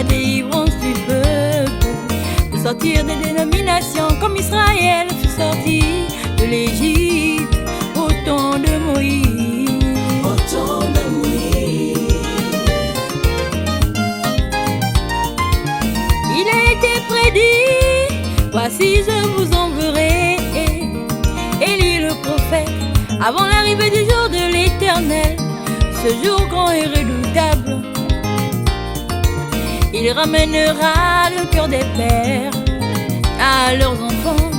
délivrance du peuple, de sortir des dénominations comme Israël fut sorti de l'Égypte au temps de Moïse. Au temps de Moïse. Il a été prédit, voici je vous enverrai Élie le prophète, avant l'arrivée du jour de l'Éternel, ce jour grand et redoutable. Il ramènera le cœur des pères à leurs enfants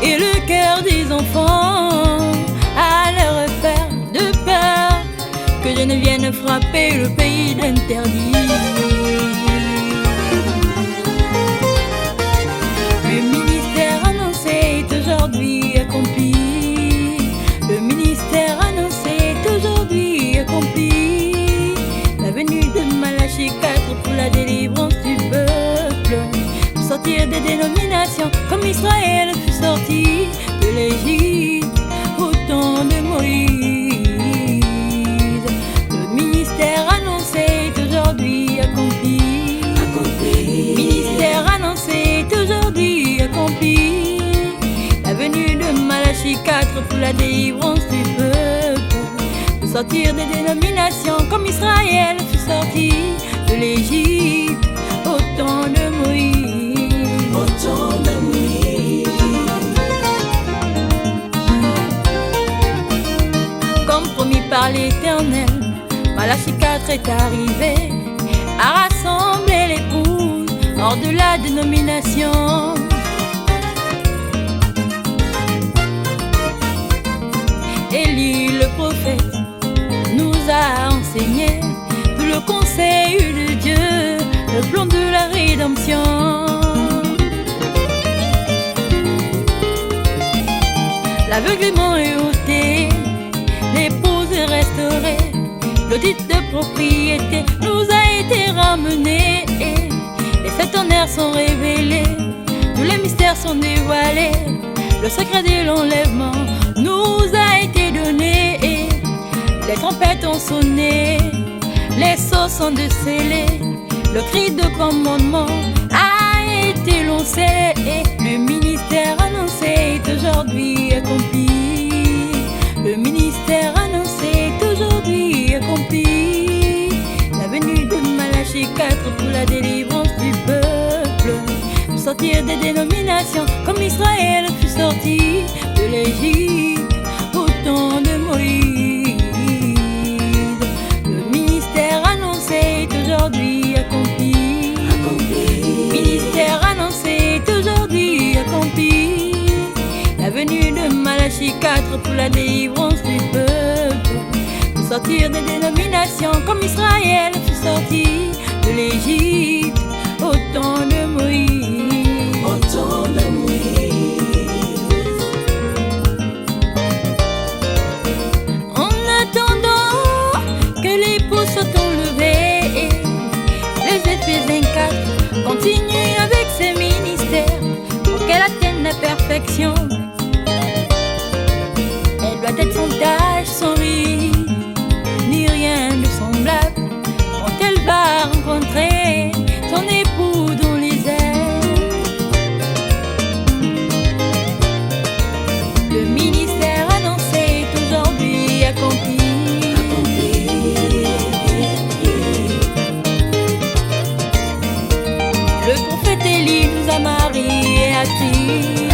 et le cœur des enfants à leurs pères, de peur que je ne vienne frapper le pays d'interdit. Le ministère annoncé est aujourd'hui accompli. Le ministère annoncé est aujourd'hui accompli. La venue de Malachie 4 pour la délivrance du peuple, pour sortir des dénominations comme Israël fut sorti de l'Égypte au temps de Moïse. Le ministère annoncé est aujourd'hui accompli. Le ministère annoncé est aujourd'hui accompli. La venue de Malachie 4 pour la délivrance du peuple, pour sortir des dénominations comme Israël fut sorti de l'Égypte au temps de Moïse. Au temps de Moïse. Comme promis par l'Éternel, Malachie 4 est arrivé à rassembler l'épouse hors de la dénomination. Élie le prophète nous a enseigné tout le conseil de Dieu, le plan de la rédemption. L'aveuglement est ôté, l'épouse est restaurée, le titre de propriété nous a été ramené. Les sept tonnerres sont révélés, tous les mystères sont dévoilés, le secret de l'enlèvement nous a été donné. Les trompettes ont sonné, les sceaux sont décelés, le cri de commandement a été lancé. Le ministère annoncé est aujourd'hui accompli. Le ministère annoncé est aujourd'hui accompli. La venue de Malachie 4 pour la délivrance du peuple, pour sortir des dénominations comme Israël fut sorti de l'Égypte au temps de Moïse. Le ministère annoncé est aujourd'hui accompli. Le ministère annoncé est aujourd'hui accompli. La venue de Malachie 4 pour la délivrance du peuple, pour sortir des dénominations comme Israël fut sorti de l'Égypte au temps de Moïse. Au temps de Moïse. En attendant que l'époux soit enlevé, les Éphésiens 4 continuent avec ses ministères pour qu'elle atteigne la perfection. Elle doit être sans tache, sans ride, ni rien de semblable quand elle va rencontrer son époux dans les airs. Le ministère annoncé est aujourd'hui accompli. Le prophète Élie nous a mariés à Christ.